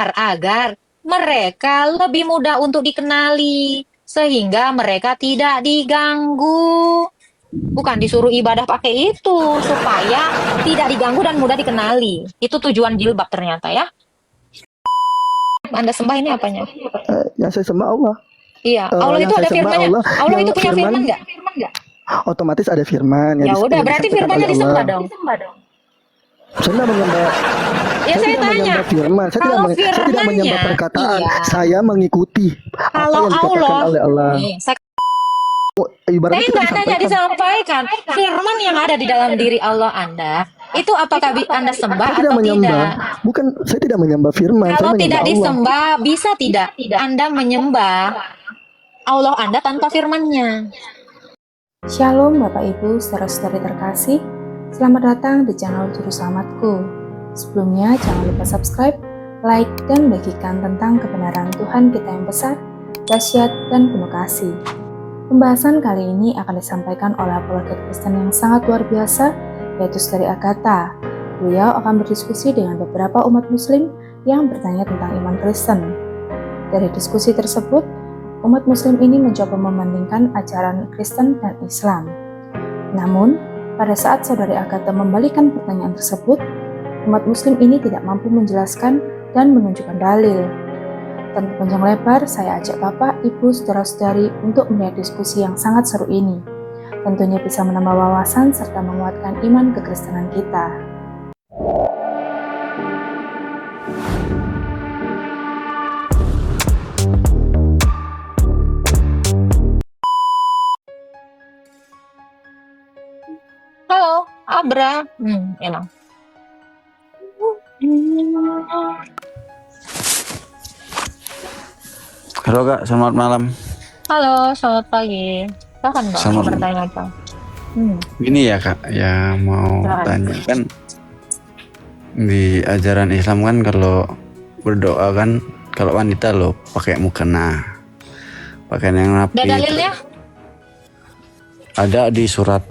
agar mereka lebih mudah untuk dikenali, sehingga mereka tidak diganggu. Bukan disuruh ibadah pakai itu, supaya tidak diganggu dan mudah dikenali. Itu tujuan jilbab ternyata ya. Anda sembah ini apanya? Yang saya sembah Allah. Iya, Allah Yang itu saya ada sembah firmannya. Allah, Allah yang itu punya firman firman nggak? otomatis ada firman Ya udah, yang berarti disampaikan oleh firmannya Allah. disembah dong. Saya tidak menyembah, Ya saya tidak tanya, menyembah firman, kalau saya tidak menyembah firmannya, perkataan. iya. Saya mengikuti apa Kalau yang dikatakan Allah, oleh Allah. nih, saya Ibaratnya kita nggak nanya disampaikan. disampaikan. Firman yang ada di dalam diri Allah Anda, itu apakah Anda sembah Saya tidak atau menyembah, tidak? bukan saya tidak menyembah firman, saya Kalau menyembah tidak Allah. disembah, bisa tidak Anda menyembah Allah Anda tanpa firman-Nya? Shalom Bapak Ibu saudara-saudari terkasih, selamat datang di channel Juru Selamatku. Sebelumnya jangan lupa subscribe, like, dan bagikan tentang kebenaran Tuhan kita yang besar, dahsyat, dan penuh kasih. Pembahasan kali ini akan disampaikan oleh apologet Kristen yang sangat luar biasa, yaitu Saudari Agatha. Beliau akan berdiskusi dengan beberapa umat muslim yang bertanya tentang iman Kristen. Dari diskusi tersebut, umat muslim ini mencoba membandingkan ajaran Kristen dan Islam. Namun, pada saat Saudari Agatha membalikan pertanyaan tersebut, umat muslim ini tidak mampu menjelaskan dan menunjukkan dalil. Tanpa panjang lebar, saya ajak Bapak, Ibu, Saudara-saudari untuk melihat diskusi yang sangat seru ini. Tentunya bisa menambah wawasan serta menguatkan iman kekristenan kita. Halo, Abra. Emang. Halo Kak, selamat malam. Halo, selamat pagi. Silakan Bang, Selamat bertanya apa? Gini ya Kak, ya mau Silakan. tanya kan di ajaran Islam kan kalau berdoa kan kalau wanita loh pakai mukena, pakaian yang rapi. Ada dalilnya? Ada di surat.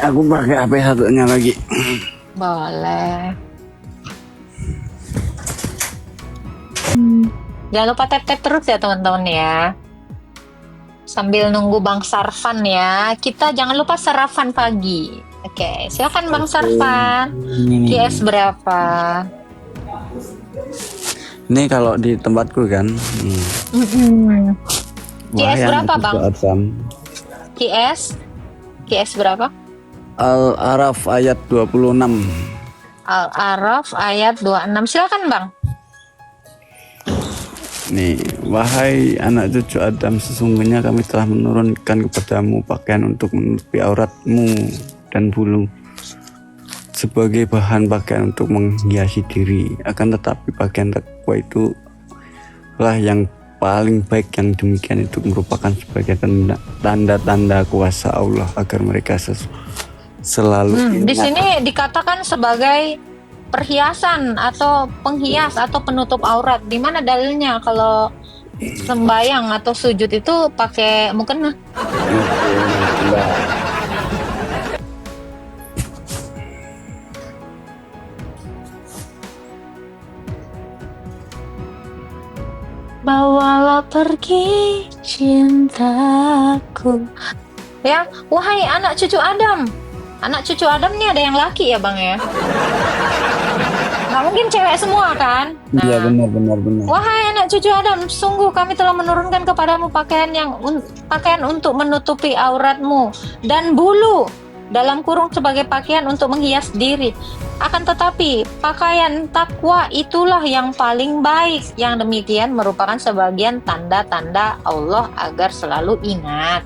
Aku pakai HP satunya lagi. Boleh. Jangan lupa tap-tap terus ya teman-teman ya. Sambil nunggu Bang Sarvan ya. Kita jangan lupa sarapan pagi. Oke, silakan Bang Sarvan. QS berapa? Ini kalau di tempatku kan. QS berapa Bang? Adam. QS berapa? Al-Araf ayat 26. Al-Araf ayat 26. Silakan Bang. Nih, wahai anak cucu Adam, sesungguhnya kami telah menurunkan kepadamu pakaian untuk menutupi auratmu dan bulu sebagai bahan pakaian untuk menghiasi diri. Akan tetapi pakaian takwa itu lah yang paling baik, yang demikian itu merupakan sebagai tanda-tanda kuasa Allah agar mereka selalu Di ingat. sini dikatakan sebagai perhiasan atau penghias atau penutup aurat. Di mana dalilnya kalau sembayang atau sujud itu pakai mukena? Bawalah pergi cintaku. Ya, wahai anak cucu Adam. Anak cucu Adam nih ada yang laki ya Bang ya? Nggak mungkin cewek semua kan? Iya, Nah, benar. wahai anak cucu Adam, sungguh kami telah menurunkan kepadamu pakaian untuk menutupi auratmu dan bulu dalam kurung sebagai pakaian untuk menghias diri. Akan tetapi pakaian takwa itulah yang paling baik, yang demikian merupakan sebagian tanda-tanda Allah agar selalu ingat.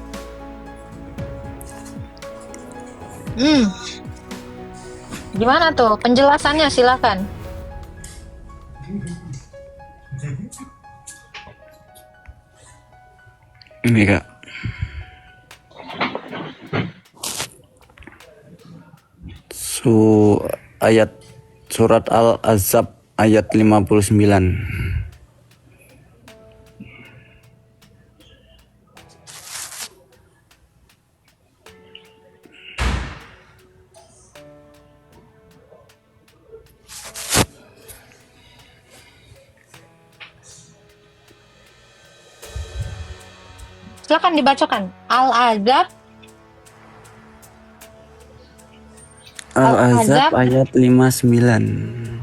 Gimana tuh penjelasannya, silakan. Ini Kak, ayat surat Al-Ahzab ayat 59. Silakan dibacakan. Al-Ahzab Al-Ahzab ayat 59.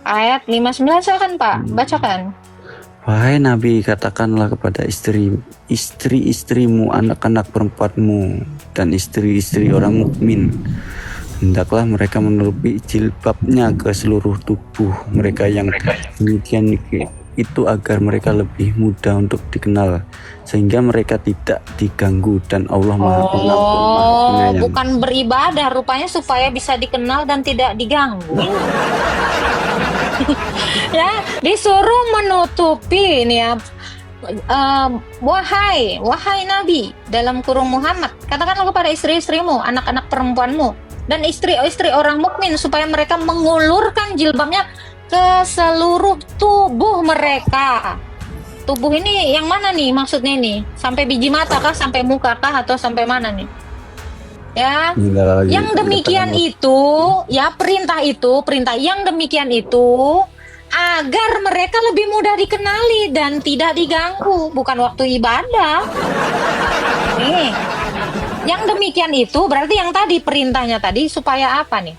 ayat 59, silakan Pak, bacakan. Wahai Nabi, katakanlah kepada istri-istrimu, anak-anak perempuanmu, dan istri-istri orang mukmin, hendaklah mereka menutupi jilbabnya ke seluruh tubuh mereka. Yang demikian itu agar mereka lebih mudah untuk dikenal, sehingga mereka tidak diganggu, dan Allah Maha Pengampun, Maha Penyayang. Bukan beribadah rupanya supaya bisa dikenal dan tidak diganggu. Ya, disuruh menutupi ini ya. Wahai Nabi, dalam kurung Muhammad, katakanlah kepada istri-istrimu, anak-anak perempuanmu, dan istri-istri orang mukmin supaya mereka mengulurkan jilbabnya ke seluruh tubuh mereka. Tubuh ini yang mana nih maksudnya nih? Sampai biji mata kah, sampai muka kah, atau sampai mana nih? Ya, yang demikian itu, ya perintah yang demikian itu agar mereka lebih mudah dikenali dan tidak diganggu, bukan waktu ibadah. Nih, yang demikian itu berarti yang tadi perintahnya tadi supaya apa nih?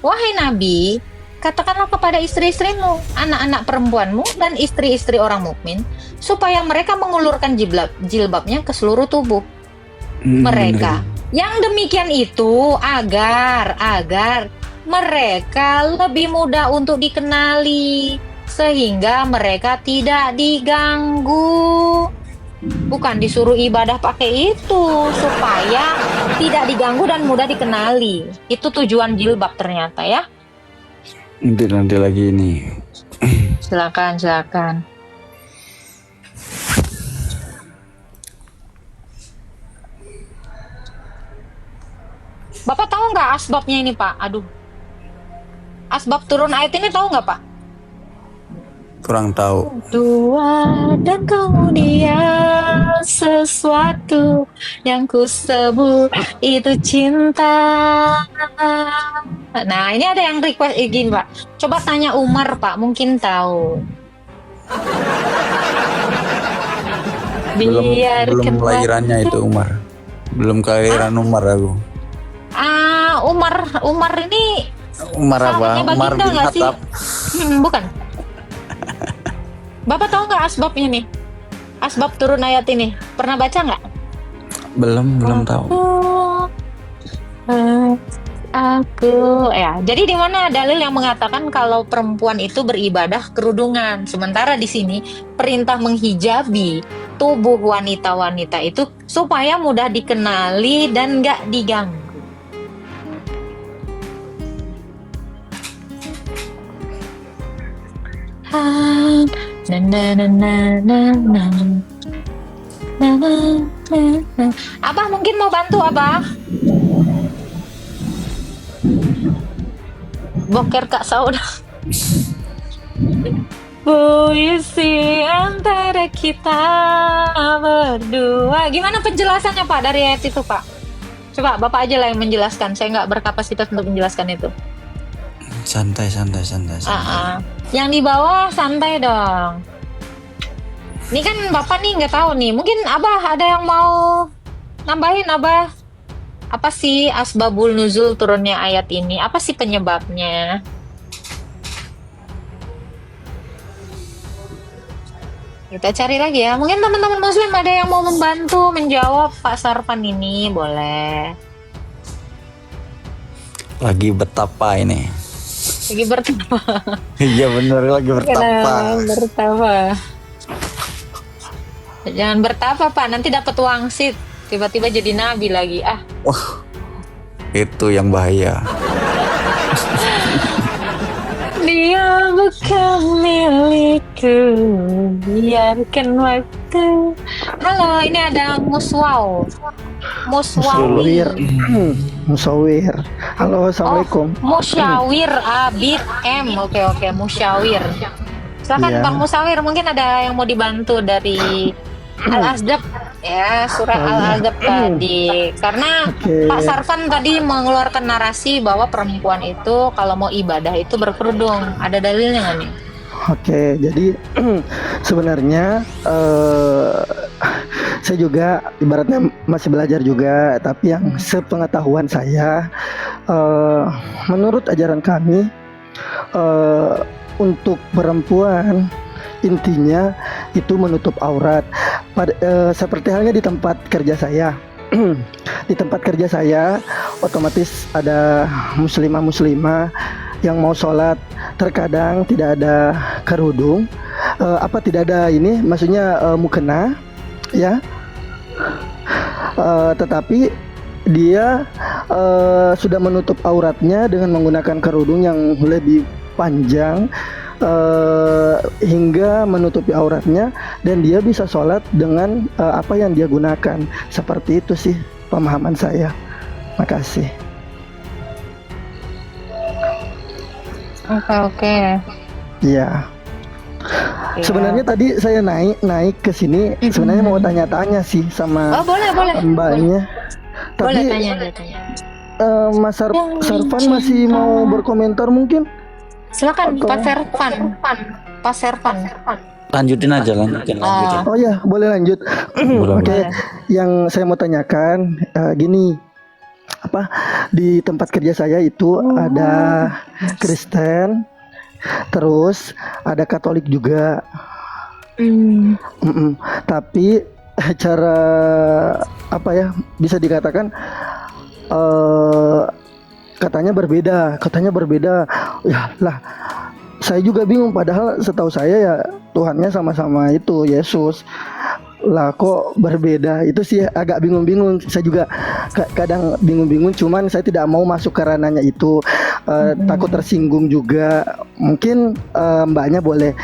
Wahai Nabi, katakanlah kepada istri-istrimu, anak-anak perempuanmu, dan istri-istri orang mukmin supaya mereka mengulurkan jilbabnya ke seluruh tubuh mereka. Yang demikian itu agar mereka lebih mudah untuk dikenali sehingga mereka tidak diganggu. Bukan disuruh ibadah pakai itu, supaya tidak diganggu dan mudah dikenali. Itu tujuan jilbab ternyata ya. Nanti lagi ini. Silakan. Bapak tahu nggak asbabnya ini Pak? Aduh, asbab turun ayat ini tahu nggak Pak? Kurang tahu. Dua dan kemudian sesuatu yang ku sebut itu cinta. Nah, ini ada yang request gini Pak. Coba tanya Umar Pak, mungkin tahu. Belum lahirannya itu Umar. Belum kelahiran Umar aku. Umar ini Umar apa? sahabatnya Umar Baginda bin nggak sih? Khattab. Bukan. Bapak tahu nggak asbabnya nih? Asbab turun ayat ini. Pernah baca nggak? Belum tahu. Aku ya. Jadi di mana dalil yang mengatakan kalau perempuan itu beribadah kerudungan, sementara di sini perintah menghijabi tubuh wanita-wanita itu supaya mudah dikenali dan nggak diganggu. Abah mungkin mau bantu Abah? Boker Kak Sauda. Puisi antara kita berdua. Gimana penjelasannya Pak dari ayat itu Pak? Coba Bapak aja lah yang menjelaskan. Saya nggak berkapasitas untuk menjelaskan itu. Santai. Yang di bawah santai dong. Ini kan Bapak nih nggak tahu nih. Mungkin Abah ada yang mau nambahin Abah? Apa sih asbabul nuzul turunnya ayat ini? Apa sih penyebabnya? Kita cari lagi ya. Mungkin teman-teman muslim ada yang mau membantu menjawab Pak Sarvan ini, boleh. Lagi betapa ini. Lagi bertapa. Iya bener, lagi bertapa. Bertapa. Jangan bertapa Pak, nanti dapat wangsit. Tiba-tiba jadi nabi lagi. Itu yang bahaya. Dia bukan milikku, biarkan waktu. Halo, ini ada Muswawir. Musawir. Halo, assalamualaikum. Musyawir Abid M. Oke, Musyawir. Silakan Iya. Bang Musawir, mungkin ada yang mau dibantu dari Al-Ahzab ya, surah Al-Ahzab tadi. Karena Pak Sarvan tadi mengeluarkan narasi bahwa perempuan itu kalau mau ibadah itu berkerudung. Ada dalilnya nggak nih? Oke, jadi sebenarnya saya juga ibaratnya masih belajar juga, tapi yang sepengetahuan saya, menurut ajaran kami, untuk perempuan intinya itu menutup aurat. Seperti halnya di tempat kerja saya. Di tempat kerja saya otomatis ada muslimah yang mau sholat, terkadang tidak ada kerudung, tidak ada ini, maksudnya mukena, ya. Tetapi dia sudah menutup auratnya dengan menggunakan kerudung yang lebih panjang, hingga menutupi auratnya, dan dia bisa sholat dengan apa yang dia gunakan. Seperti itu sih pemahaman saya. Makasih. Oke. Iya. Sebenarnya tadi saya naik ke sini sebenarnya mau tanya-tanya sih sama boleh. mbaknya. Boleh Tapi tanya. Mas Sarfan masih mau berkomentar mungkin? Silakan Pak Servan. Lanjutin aja. Oh ya, boleh lanjut. Oke, yang saya mau tanyakan gini, di tempat kerja saya itu ada Kristen, terus ada Katolik juga. Tapi cara bisa dikatakan katanya berbeda. Ya lah, saya juga bingung, padahal setahu saya ya Tuhannya sama-sama itu Yesus. Lah kok berbeda? Itu sih agak bingung. Saya juga kadang bingung, cuman saya tidak mau masuk ke ranahnya itu, takut tersinggung juga. Mungkin mbaknya boleh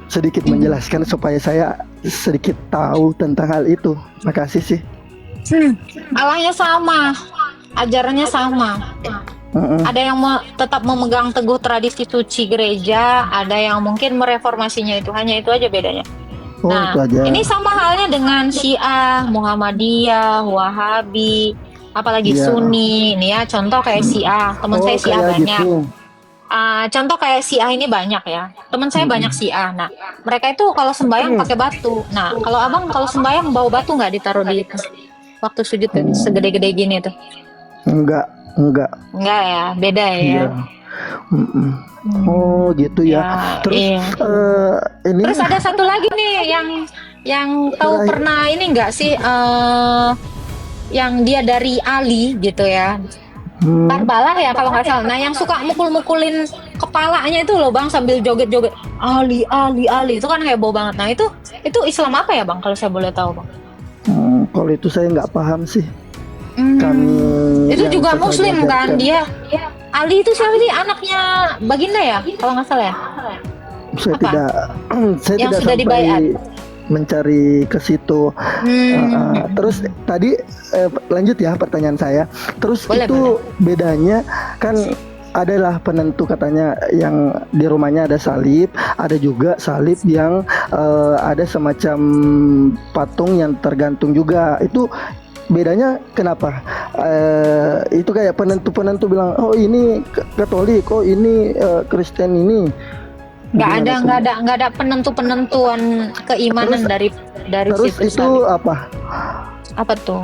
sedikit menjelaskan supaya saya sedikit tahu tentang hal itu. Makasih sih. Allahnya sama, ajarannya sama. Ada yang tetap memegang teguh tradisi suci gereja, ada yang mungkin mereformasinya, itu hanya itu aja bedanya. Nah, itu aja. ini sama halnya dengan Syiah, Muhammadiyah, Wahabi, apalagi Sunni. Ini ya contoh kayak Syiah, teman saya Syiah banyak. Gitu. Contoh kayak Syiah ini banyak ya, teman saya banyak Syiah. Nah, mereka itu kalau sembahyang pakai batu. Nah, kalau abang kalau sembahyang bawa batu nggak ditaruh di waktu sujud tuh, segede-gede gini tuh? Enggak ya, beda ya. Iya. Oh gitu ya. Terus ini terus ada satu lagi nih yang tahu pernah ini enggak sih, yang dia dari Ali gitu ya, Karbala ya kalau nggak salah. Nah, yang suka mukul-mukulin kepalanya itu loh bang, sambil joget-joget Ali itu kan heboh banget. Nah, itu Islam apa ya bang, kalau saya boleh tahu bang? Kalau itu saya nggak paham sih. Itu juga Muslim kan dia. Ali itu siapa sih, anaknya Baginda ya kalau nggak salah ya? Saya yang tidak sudah sampai dibaiat mencari ke situ. Terus tadi lanjut ya pertanyaan saya. Terus boleh. Bedanya kan adalah penentu katanya, yang di rumahnya ada salib, ada juga salib yang ada semacam patung yang tergantung juga. Itu bedanya kenapa? Itu kayak penentu bilang, oh ini Katolik, oh ini Kristen ini. Nggak ada penentuan keimanan dari terus si itu apa? Apa tuh?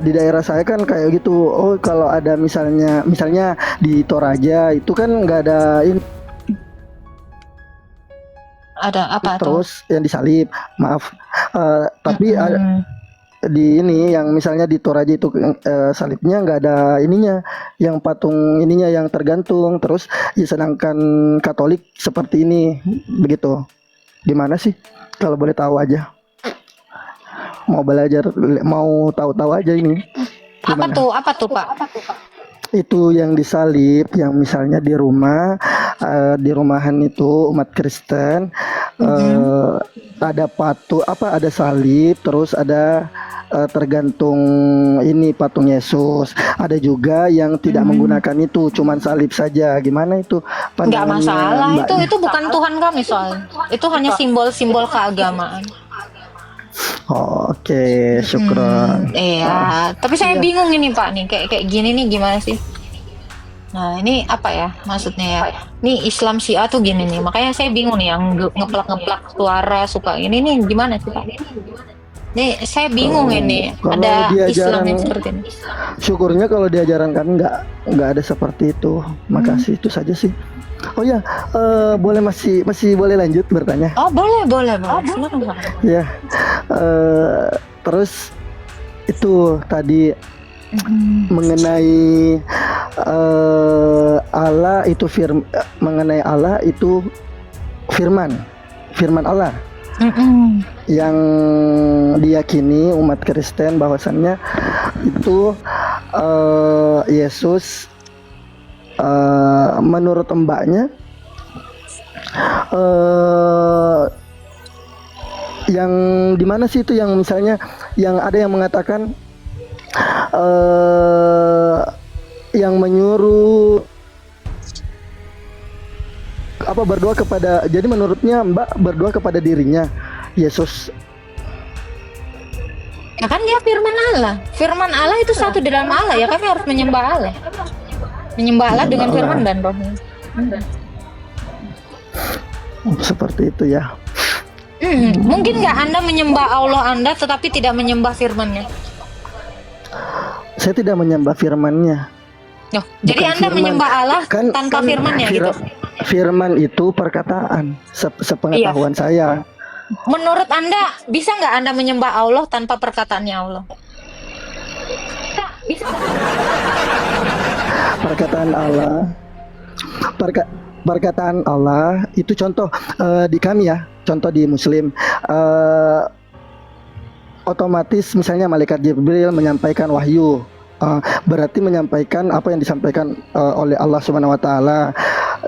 Di daerah saya kan kayak gitu. Oh kalau ada misalnya di Toraja itu kan nggak ada ini. Ada apa terus tuh? Yang disalib, maaf. Tapi di ini yang misalnya di Toraja itu salibnya nggak ada ininya, yang patung ininya yang tergantung. Terus sedangkan Katolik seperti ini, begitu. Gimana sih? Kalau boleh tahu aja. Mau belajar, mau tahu-tahu aja ini. Gimana? Apa tuh Pak? Itu yang disalib, yang misalnya di di rumahan itu umat Kristen, ada ada salib, terus ada tergantung ini patung Yesus. Ada juga yang tidak menggunakan itu, cuman salib saja. Gimana itu? Nggak masalah, itu bukan Tuhan kami soalnya. Itu hanya simbol-simbol keagamaan. Oke, syukron. Iya, tapi saya bingung ini Pak nih, kayak gini nih gimana sih? Nah, ini apa ya maksudnya ya? Nih Islam Syiah tuh gini nih, makanya saya bingung nih, yang ngeplak suara suka ini nih gimana sih Pak? Nih, saya bingung ini. Kalau Ada dia Islam yang jarang- seperti ini. Syukurnya kalau diajaran kan nggak ada seperti itu. Makasih, itu saja sih. Oh ya, boleh masih boleh lanjut bertanya? Oh, boleh. Silakan, Pak. Ya, terus itu tadi mengenai Allah itu mengenai Allah itu firman Allah yang diyakini umat Kristen bahwasannya itu Yesus menurut mbaknya yang dimana sih itu yang misalnya yang ada yang mengatakan yang menyuruh apa berdoa kepada, jadi menurutnya Mbak berdoa kepada dirinya Yesus. Ya kan dia firman Allah. Firman Allah itu satu di dalam Allah ya, kami harus menyembah Allah. Menyembah Allah dengan Allah. firman dan rohnya. Seperti itu ya. Mungkin nggak Anda menyembah Allah Anda tetapi tidak menyembah firman-Nya? Saya tidak menyembah firman-Nya. Loh, jadi Bukan Anda firman. menyembah Allah Kan- tanpa kan firman-Nya gitu? Firman itu perkataan, sepengetahuan saya. Menurut Anda, bisa nggak Anda menyembah Allah tanpa perkataannya Allah? Bisa. Perkataan Allah, perkataan Allah itu contoh di kami ya, contoh di Muslim. Otomatis misalnya malaikat Jibril menyampaikan wahyu, berarti menyampaikan apa yang disampaikan oleh Allah Subhanahu Wa Taala.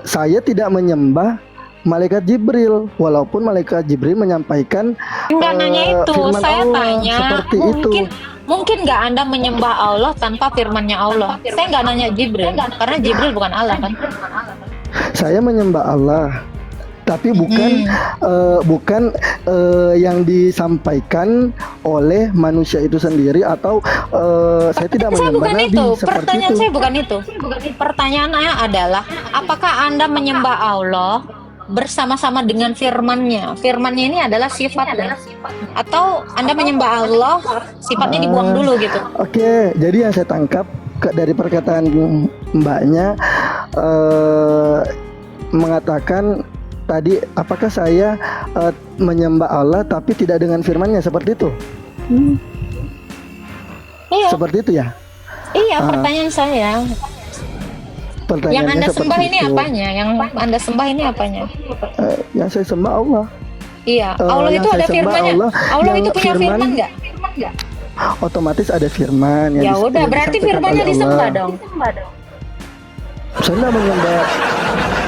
Saya tidak menyembah malaikat Jibril, walaupun malaikat Jibril menyampaikan Enggak nanya itu, firman saya Allah, tanya seperti itu. mungkin nggak Anda menyembah Allah tanpa firman-Nya Allah? Saya nggak nanya Jibril, karena Jibril bukan Allah kan? Saya menyembah Allah, tapi bukan yang disampaikan oleh manusia itu sendiri, atau saya tidak Saya menyembah bukan Nabi itu. seperti Pertanyaan itu. saya bukan itu. Pertanyaannya adalah, apakah Anda menyembah Allah bersama-sama dengan firman-Nya? Firman-Nya ini adalah sifatnya. Atau Anda menyembah Allah, sifatnya dibuang dulu gitu? Oke, jadi yang saya tangkap dari perkataan mbaknya mengatakan tadi, apakah saya menyembah Allah tapi tidak dengan firman-Nya, seperti itu? Iya, Seperti itu ya? iya pertanyaan saya. Yang Pertanyaannya Anda seperti sembah ini itu. apanya? Yang Anda sembah ini apanya? Yang saya sembah Allah. Iya, Allah yang itu saya ada sembah firman-Nya. Allah, Allah yang itu punya firman firman- nggak? Otomatis ada firman yang Ya udah, yang berarti disampaikan firman-Nya oleh disembah Allah. dong. Saya tidak menyembah.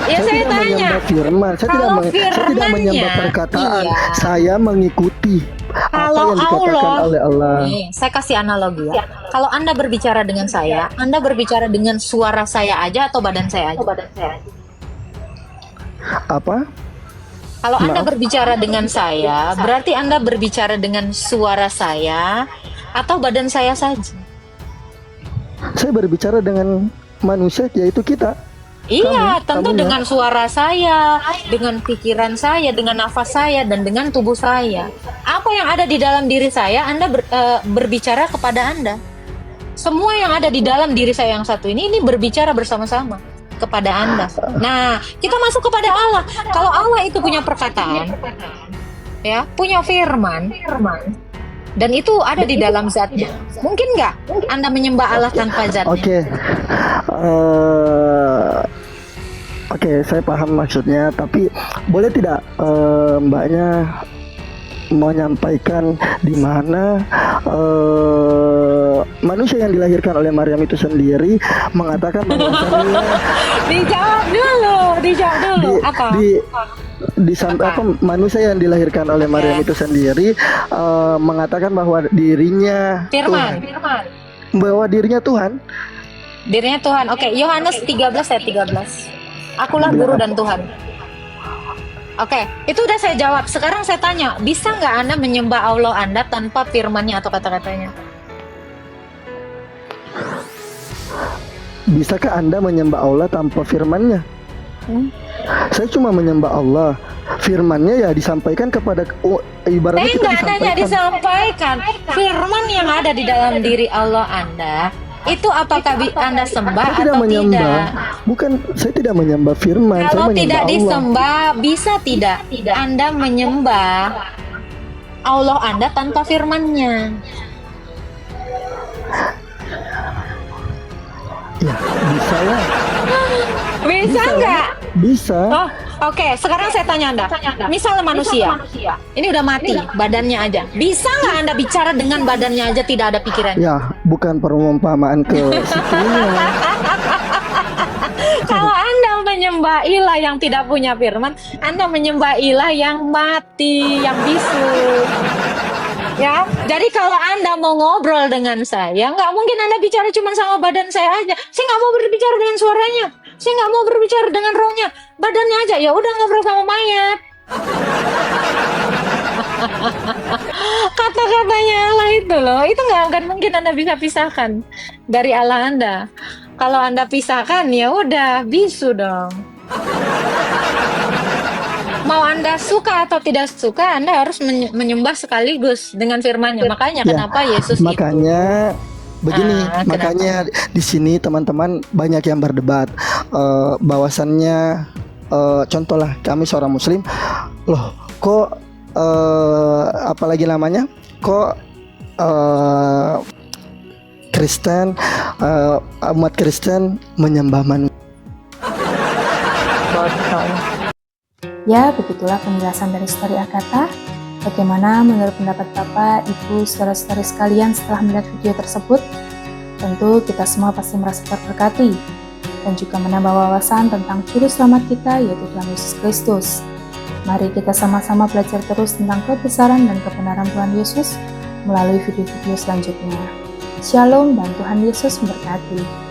Ya saya tidak tanya. menyembah firman. Saya tidak Kalau saya tidak firman-nya, menyembah perkataan. iya. Saya mengikuti apa Kalau yang dikatakan Allah, oleh Allah. nih, saya kasih analogi ya. Kalau Anda berbicara dengan saya, Anda berbicara dengan suara saya aja atau badan saya aja? Apa? Kalau Anda Maaf. berbicara dengan saya, berarti Anda berbicara dengan suara saya atau badan saya saja? Saya berbicara dengan manusia, yaitu kita. Iya, Kamu- tentu kamunya. dengan suara saya, dengan pikiran saya, dengan nafas saya, dan dengan tubuh saya. Apa yang ada di dalam diri saya, Anda berbicara kepada Anda. Semua yang ada di dalam diri saya yang satu ini berbicara bersama-sama kepada Anda. Nah, kita masuk kepada Allah. Kalau Allah itu punya perkataan, ya, punya firman, dan itu ada di dalam zatnya. Mungkin nggak Anda menyembah Allah tanpa zatnya? Oke. Oke, saya paham maksudnya, tapi boleh tidak mbaknya menyampaikan di mana manusia yang dilahirkan oleh Maryam itu sendiri mengatakan bahwa Dijawab dulu. Apa? apa manusia yang dilahirkan oleh Maryam itu sendiri mengatakan bahwa dirinya Firman. Tuhan, bahwa dirinya Tuhan. Dirinya Tuhan. Oke, Yohanes 13 ayat 13. Akulah guru dan Tuhan. Oke, itu udah saya jawab. Sekarang saya tanya, bisa nggak Anda menyembah Allah Anda tanpa firman-Nya atau kata-katanya? Bisakah Anda menyembah Allah tanpa firman-Nya? Saya cuma menyembah Allah. firmannya ya disampaikan kepada ibaratnya kita Enggak hanya disampaikan. Firman yang ada di dalam diri Allah Anda, itu apakah Anda sembah Saya tidak atau menyembah. tidak? Bukan, saya tidak menyembah firman, saya Kalau menyembah tidak Allah. disembah, bisa tidak Anda menyembah Allah Anda tanpa firman-Nya? Ya, bisa lah. Bisa nggak? Bisa. Oh, oke. Sekarang saya tanya Anda. Misalnya manusia, ini udah mati badannya aja. Bisa nggak Anda bicara dengan badannya aja tidak ada pikiran? Ya, bukan perumpamaan ke situnya. Kalau Anda menyembah ilah yang tidak punya firman, Anda menyembah ilah yang mati, yang bisu. Ya, jadi kalau Anda mau ngobrol dengan saya, nggak mungkin Anda bicara cuma sama badan saya aja. Saya nggak mau berbicara dengan suaranya. Saya nggak mau berbicara dengan rohnya. Badannya aja, ya udah ngobrol sama mayat. Kata-katanya Allah itu loh, itu nggak akan mungkin Anda bisa pisahkan dari Allah Anda. Kalau Anda pisahkan, ya udah bisu dong. Mau Anda suka atau tidak suka, Anda harus menyembah sekaligus dengan firman-Nya. Makanya Ya, kenapa Yesus makanya begini, kenapa? makanya di sini teman-teman banyak yang berdebat bahwasannya contohlah kami seorang muslim, loh kok apalagi namanya, kok Kristen, umat Kristen menyembah manusia. Ya, begitulah penjelasan dari Story Agatha. Bagaimana menurut pendapat Bapak, Ibu, saudara-saudari sekalian setelah melihat video tersebut? Tentu kita semua pasti merasa terberkati dan juga menambah wawasan tentang juru selamat kita, yaitu Tuhan Yesus Kristus. Mari kita sama-sama belajar terus tentang kebesaran dan kebenaran Tuhan Yesus melalui video-video selanjutnya. Shalom dan Tuhan Yesus memberkati.